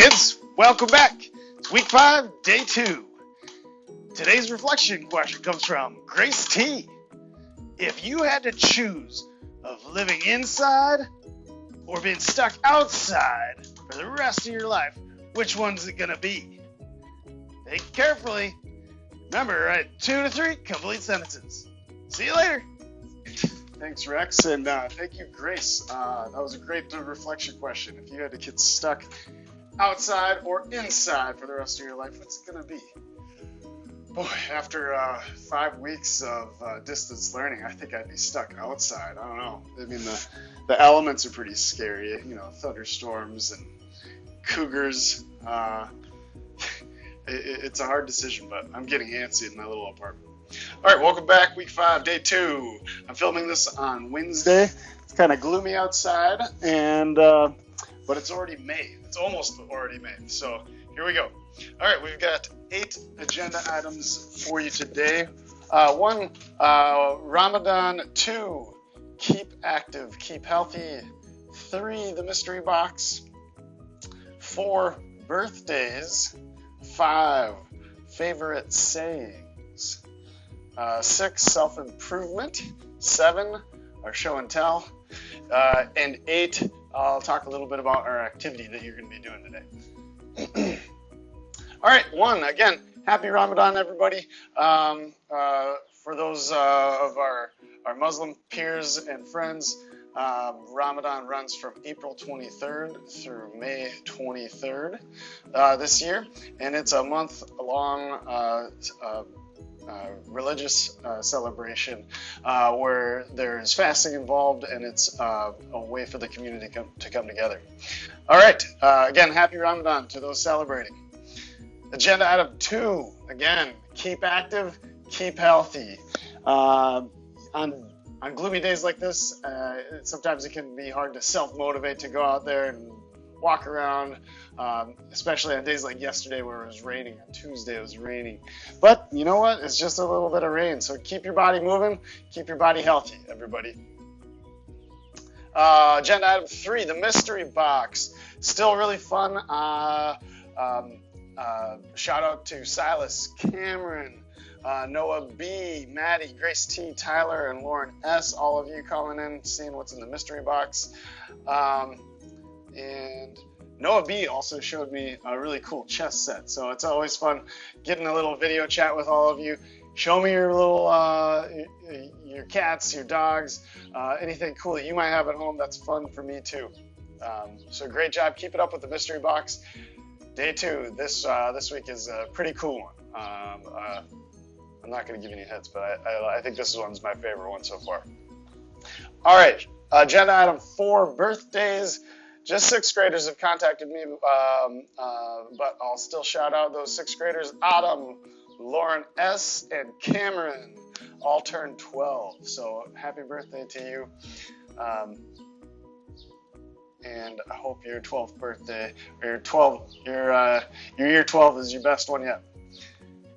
kids, welcome back. It's week 5, day 2. Today's reflection question comes from Grace T. If you had to choose of living inside or being stuck outside for the rest of your life, which one's it gonna be? Think carefully. Remember, write 2 to 3 complete sentences. See you later. Thanks, Rex, and thank you, Grace. That was a great reflection question. If you had to get stuck outside or inside for the rest of your life, what's it going to be? Boy, after 5 weeks of distance learning, I think I'd be stuck outside. I don't know. I mean, the elements are pretty scary, you know, thunderstorms and cougars. It's a hard decision, but I'm getting antsy in my little apartment. All right, welcome back, week 5, day 2. I'm filming this on Wednesday. It's kind of gloomy outside, and but it's already May. It's almost already May. So here we go. All right, we've got 8 agenda items for you today. 1, Ramadan. 2, keep active, keep healthy. 3, the mystery box. 4, birthdays. 5, favorite sayings. 6, self-improvement. 7, our show and tell. And 8, I'll talk a little bit about our activity that you're going to be doing today. All right, 1, again, happy Ramadan, everybody. For those of our Muslim peers and friends, Ramadan runs from April 23rd through May 23rd this year, and it's a month-long religious celebration where there's fasting involved, and it's a way for the community to come together. All right, again, happy Ramadan to those celebrating. Agenda item 2, again, keep active, keep healthy. On gloomy days like this, sometimes it can be hard to self-motivate to go out there and walk around, especially on days like yesterday where it was raining. On Tuesday it was raining. But you know what? It's just a little bit of rain. So keep your body moving. Keep your body healthy, everybody. Agenda item 3, the mystery box. Still really fun. Shout out to Silas, Cameron, Noah B, Maddie, Grace T, Tyler, and Lauren S. All of you calling in, seeing what's in the mystery box. And Noah B also showed me a really cool chess set. So it's always fun getting a little video chat with all of you. Show me your little, your cats, your dogs, anything cool that you might have at home. That's fun for me too. So great job. Keep it up with the mystery box. Day 2, this week is a pretty cool one. I'm not going to give you any hints, but I think this one's my favorite one so far. All right, agenda item 4, birthdays. Just 6th graders have contacted me, but I'll still shout out those 6th graders. Autumn, Lauren S., and Cameron all turned 12. So happy birthday to you. And I hope your 12th birthday, or your year 12 is your best one yet.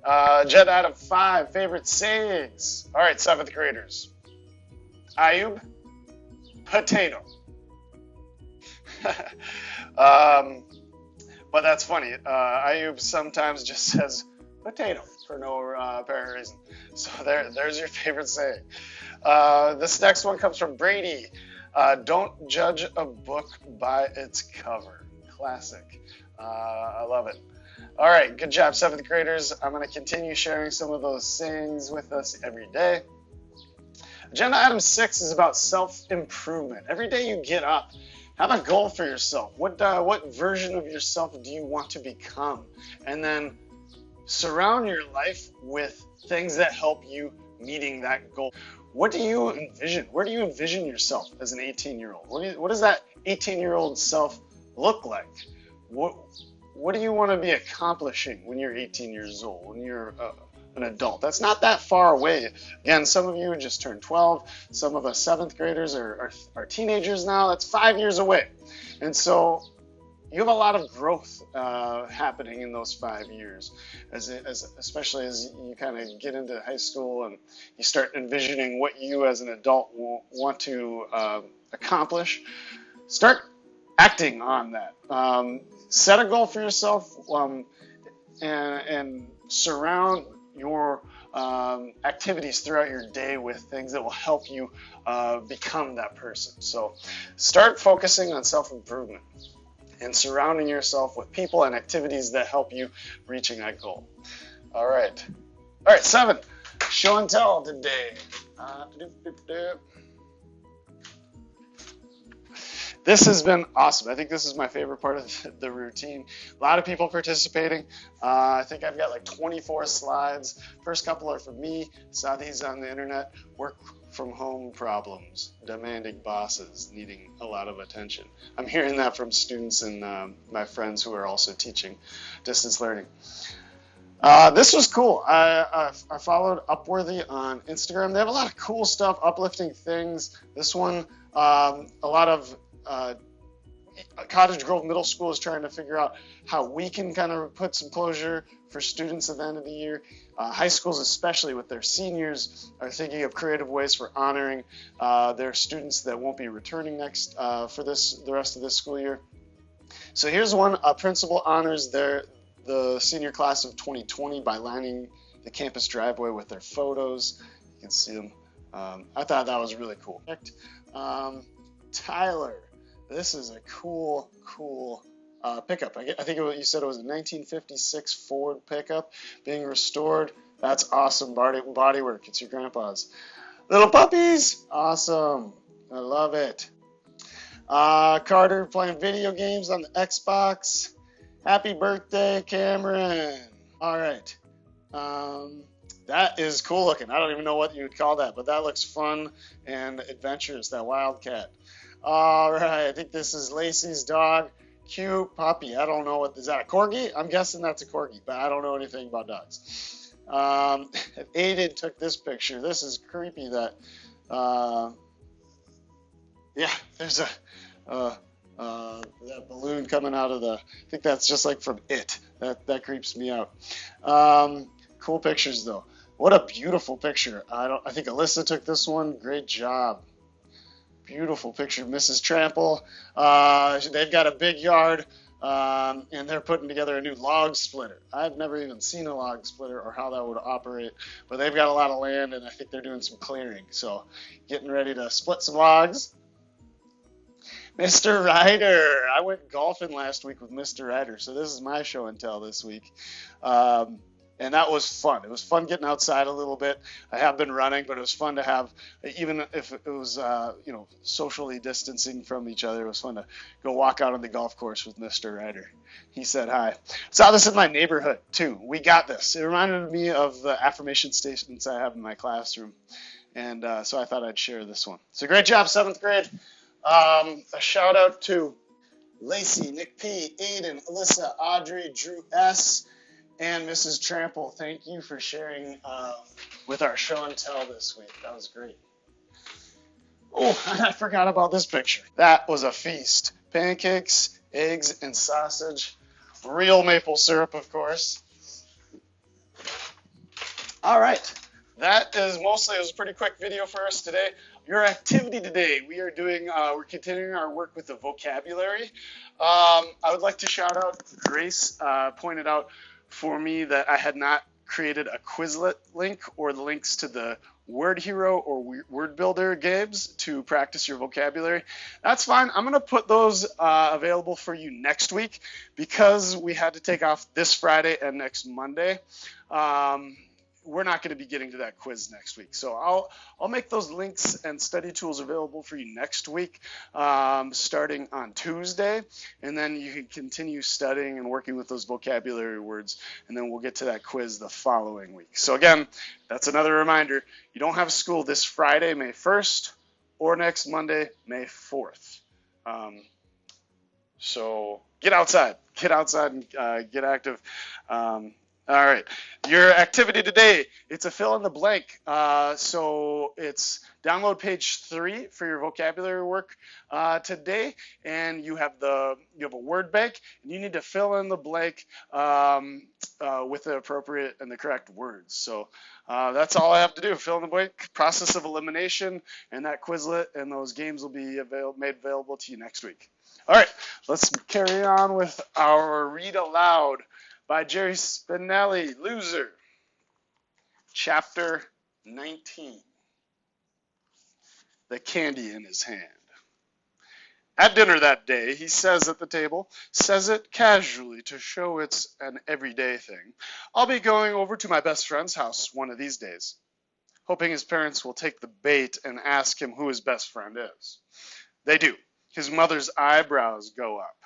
Agenda item 5, favorite sayings. All right, 7th graders. Ayub, potato. But that's funny. Ayub sometimes just says potato for no apparent reason. So there's your favorite saying. This next one comes from Brady. Don't judge a book by its cover. Classic. I love it. All right, good job, 7th graders. I'm going to continue sharing some of those sayings with us every day. Agenda item 6 is about self-improvement. Every day you get up, have a goal for yourself. What version of yourself do you want to become? And then surround your life with things that help you meeting that goal. What do you envision? Where do you envision yourself as an 18-year-old? What does that 18-year-old self look like? What do you want to be accomplishing when you're 18 years old, when you're an adult? That's not that far away. Again, some of you just turned 12. Some of us 7th graders are teenagers now. That's 5 years away. And so you have a lot of growth happening in those 5 years, especially as you kind of get into high school and you start envisioning what you as an adult want to accomplish. Start acting on that. Set a goal for yourself, and surround your activities throughout your day with things that will help you become that person. So start focusing on self-improvement and surrounding yourself with people and activities that help you reaching that goal. All right. 7, show and tell today. This has been awesome. I think this is my favorite part of the routine. A lot of people participating. I think I've got like 24 slides. First couple are for me. Saw these on the internet. Work from home problems, demanding bosses, needing a lot of attention. I'm hearing that from students and my friends who are also teaching distance learning. This was cool. I followed Upworthy on Instagram. They have a lot of cool stuff, uplifting things. This one, a lot of Cottage Grove Middle School is trying to figure out how we can kind of put some closure for students at the end of the year. High schools, especially with their seniors, are thinking of creative ways for honoring their students that won't be returning next for the rest of this school year. So here's one. A principal honors the senior class of 2020 by lining the campus driveway with their photos. You can see them. I thought that was really cool. Tyler, this is a cool pickup. I think you said it was a 1956 Ford pickup being restored. That's awesome body work. It's your grandpa's. Little puppies, awesome. I love it. Carter playing video games on the Xbox. Happy birthday, Cameron. All right. That is cool looking. I don't even know what you would call that, but that looks fun and adventurous, that wildcat. All right, I think this is Lacey's dog. Cute puppy. I don't know is that a corgi? I'm guessing that's a corgi, but I don't know anything about dogs. Aiden took this picture. This is creepy that, there's that balloon coming out of I think that's just like from It. That creeps me out. Cool pictures though. What a beautiful picture. I think Alyssa took this one. Great job. Beautiful picture of Mrs. Trample. They've got a big yard, and they're putting together a new log splitter. I've never even seen a log splitter or how that would operate, but they've got a lot of land, and I think they're doing some clearing. So getting ready to split some logs. Mr. Ryder. I went golfing last week with Mr. Ryder, so this is my show and tell this week. And that was fun. It was fun getting outside a little bit. I have been running, but it was fun to have, even if it was, socially distancing from each other, it was fun to go walk out on the golf course with Mr. Ryder. He said hi. Saw this in my neighborhood, too. We got this. It reminded me of the affirmation statements I have in my classroom. And so I thought I'd share this one. So great job, 7th grade. A shout out to Lacey, Nick P, Aiden, Alyssa, Audrey, Drew S, and Mrs. Trample. Thank you for sharing with our show and tell this week. That was great. Oh, I forgot about this picture. That was a feast. Pancakes, eggs, and sausage. Real maple syrup, of course. All right. That is it was a pretty quick video for us today. Your activity today, we're continuing our work with the vocabulary. I would like to shout out, Grace pointed out for me that I had not created a Quizlet link or the links to the Word Hero or Word Builder games to practice your vocabulary. That's fine. I'm going to put those available for you next week because we had to take off this Friday and next Monday. We're not going to be getting to that quiz next week. So I'll make those links and study tools available for you next week, starting on Tuesday. And then you can continue studying and working with those vocabulary words. And then we'll get to that quiz the following week. So again, that's another reminder. You don't have school this Friday, May 1st, or next Monday, May 4th. So get outside and get active. All right, your activity today, it's a fill in the blank. So it's download page 3 for your vocabulary work today, and you have a word bank, and you need to fill in the blank with the appropriate and the correct words. So that's all I have to do, fill in the blank, process of elimination, and that Quizlet and those games will be made available to you next week. All right, Let's carry on with our read aloud by Jerry Spinelli, Loser, Chapter 19. The candy in his hand. At dinner that day, he says at the table, says it casually to show it's an everyday thing, "I'll be going over to my best friend's house one of these days," hoping his parents will take the bait and ask him who his best friend is. They do. His mother's eyebrows go up.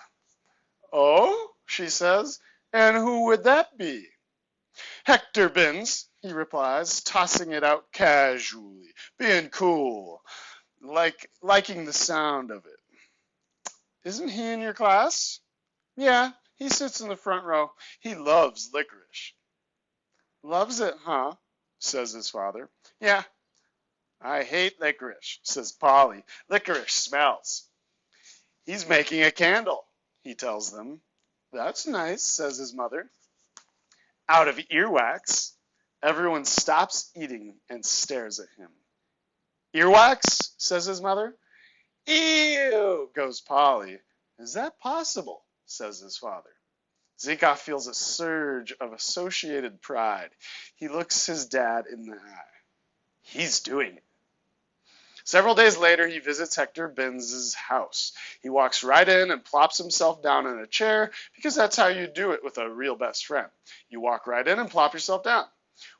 "Oh," she says, "and who would that be?" "Hector Binns," he replies, tossing it out casually, being cool, liking the sound of it. "Isn't he in your class?" "Yeah, he sits in the front row. He loves licorice." "Loves it, huh?" says his father. "Yeah, I hate licorice," says Polly. "Licorice smells." "He's making a candle," he tells them. "That's nice," says his mother. "Out of earwax." Everyone stops eating and stares at him. "Earwax?" says his mother. "Ew," goes Polly. "Is that possible?" says his father. Zinkoff feels a surge of associated pride. He looks his dad in the eye. He's doing it. Several days later, he visits Hector Binns' house. He walks right in and plops himself down in a chair because that's how you do it with a real best friend. You walk right in and plop yourself down.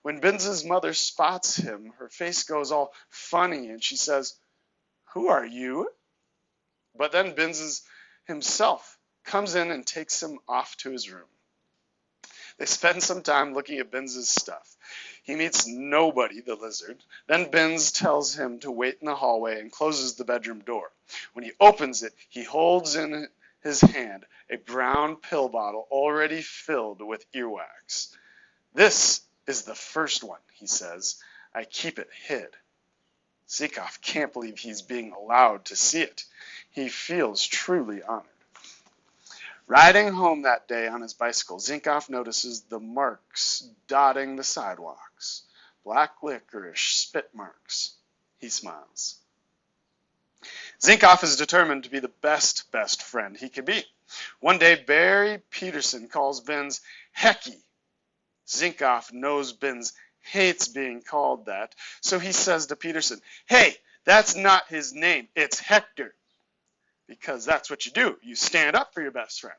When Binns' mother spots him, her face goes all funny and she says, "Who are you?" But then Binns himself comes in and takes him off to his room. They spend some time looking at Binns' stuff. He meets Nobody, the lizard. Then Binns tells him to wait in the hallway and closes the bedroom door. When he opens it, he holds in his hand a brown pill bottle already filled with earwax. "This is the first one," he says. "I keep it hid." Zinkoff can't believe he's being allowed to see it. He feels truly honored. Riding home that day on his bicycle, Zinkoff notices the marks dotting the sidewalks. Black licorice spit marks. He smiles. Zinkoff is determined to be the best friend he can be. One day, Barry Peterson calls Binns Hecky. Zinkoff knows Binns hates being called that, so he says to Peterson, "Hey, that's not his name, it's Hector." Because that's what you do. You stand up for your best friend.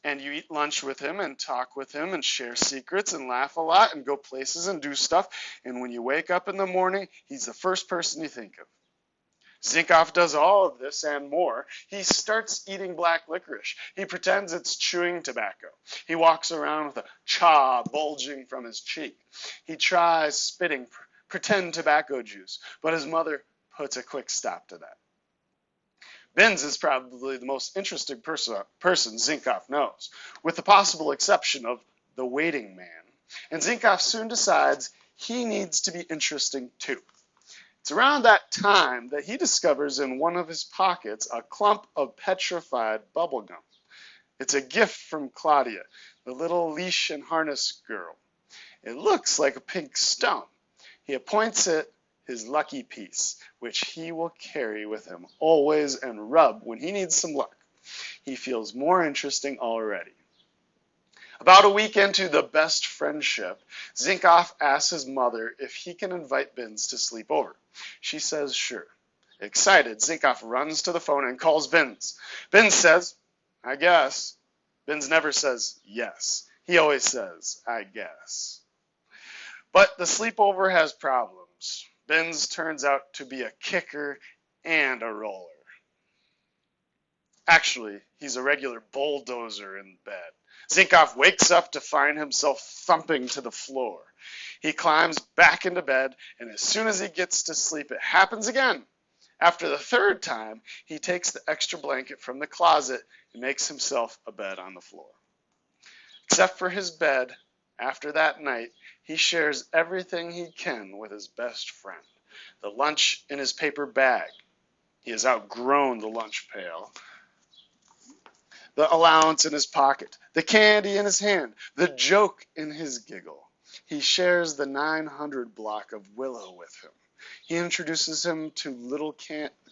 And you eat lunch with him and talk with him and share secrets and laugh a lot and go places and do stuff. And when you wake up in the morning, he's the first person you think of. Zinkoff does all of this and more. He starts eating black licorice. He pretends it's chewing tobacco. He walks around with a chaw bulging from his cheek. He tries spitting pretend tobacco juice, but his mother puts a quick stop to that. Binns is probably the most interesting person Zinkoff knows, with the possible exception of the waiting man. And Zinkoff soon decides he needs to be interesting too. It's around that time that he discovers in one of his pockets a clump of petrified bubblegum. It's a gift from Claudia, the little leash and harness girl. It looks like a pink stone. He appoints it his lucky piece, which he will carry with him always and rub when he needs some luck. He feels more interesting already. About a week into the best friendship, Zinkoff asks his mother if he can invite Binns to sleep over. She says sure. Excited, Zinkoff runs to the phone and calls Binns. Binns says, "I guess." Binns never says yes. He always says, "I guess." But the sleepover has problems. Binns turns out to be a kicker and a roller. Actually, he's a regular bulldozer in bed. Zinkoff wakes up to find himself thumping to the floor. He climbs back into bed, and as soon as he gets to sleep, it happens again. After the third time, he takes the extra blanket from the closet and makes himself a bed on the floor. Except for his bed, after that night, he shares everything he can with his best friend. The lunch in his paper bag. He has outgrown the lunch pail. The allowance in his pocket. The candy in his hand. The joke in his giggle. He shares the 900 block of Willow with him. He introduces him to little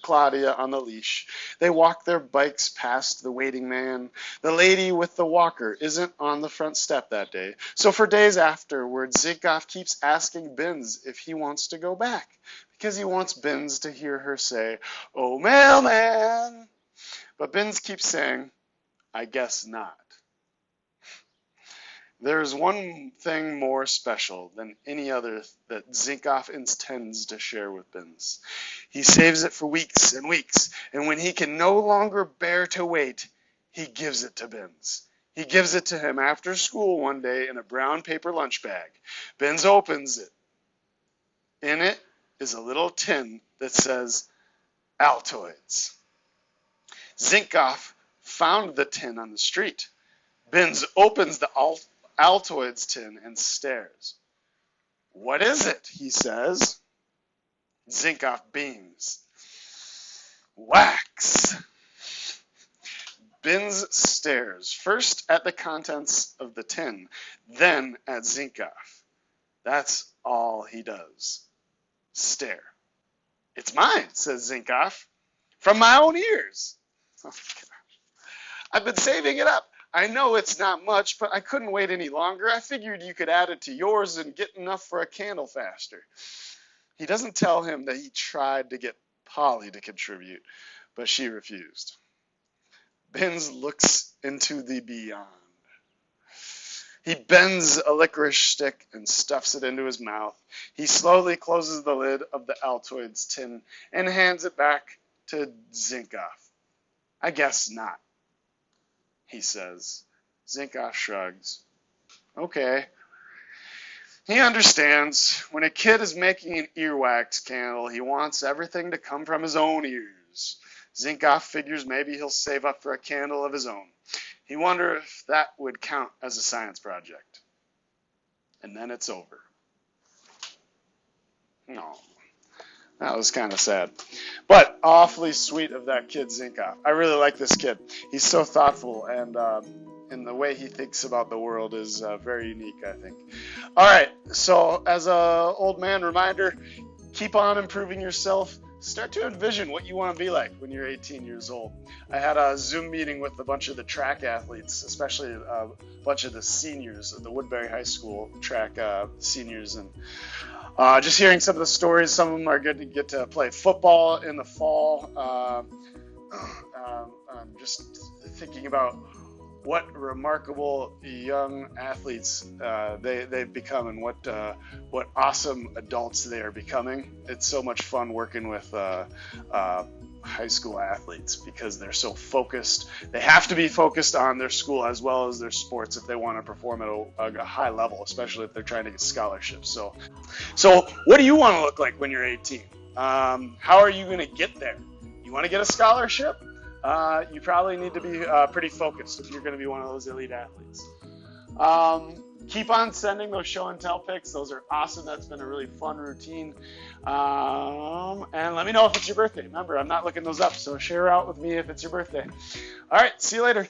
Claudia on the leash. They walk their bikes past the waiting man. The lady with the walker isn't on the front step that day, so for days afterward, Zinkoff keeps asking Binns if he wants to go back, because he wants Binns to hear her say, "Oh, mailman." But Binns keeps saying, "I guess not." There is one thing more special than any other that Zinkoff intends to share with Binns. He saves it for weeks and weeks, and when he can no longer bear to wait, he gives it to Binns. He gives it to him after school one day in a brown paper lunch bag. Binns opens it. In it is a little tin that says Altoids. Zinkoff found the tin on the street. Binns opens the Altoids tin and stares. "What is it?" he says. Zinkoff beams. "Wax." Binns stares, first at the contents of the tin, then at Zinkoff. That's all he does. Stare. "It's mine," says Zinkoff. "From my own ears." Oh, "I've been saving it up. I know it's not much, but I couldn't wait any longer. I figured you could add it to yours and get enough for a candle faster." He doesn't tell him that he tried to get Polly to contribute, but she refused. Binns looks into the beyond. He bends a licorice stick and stuffs it into his mouth. He slowly closes the lid of the Altoids tin and hands it back to Zinkoff. "I guess not," he says. Zinkoff shrugs. Okay. He understands. When a kid is making an earwax candle, he wants everything to come from his own ears. Zinkoff figures maybe he'll save up for a candle of his own. He wonders if that would count as a science project. And then it's over. No, that was kind of sad. But awfully sweet of that kid, Zinkoff. I really like this kid. He's so thoughtful, and the way he thinks about the world is very unique, I think. All right, so as a old man reminder, keep on improving yourself. Start to envision what you want to be like when you're 18 years old. I had a Zoom meeting with a bunch of the track athletes, especially a bunch of the seniors at the Woodbury High School track seniors, and just hearing some of the stories. Some of them are going to get to play football in the fall. Just thinking about what remarkable young athletes they've become, and what awesome adults they are becoming. It's so much fun working with high school athletes because they're so focused. They have to be focused on their school as well as their sports if they want to perform at a high level, especially if they're trying to get scholarships. So what do you want to look like when you're 18? How are you going to get there? You want to get a scholarship? You probably need to be pretty focused if you're going to be one of those elite athletes. Keep on sending those show and tell pics. Those are awesome. That's been a really fun routine. And let me know if it's your birthday. Remember, I'm not looking those up, so share out with me if it's your birthday. All right, see you later.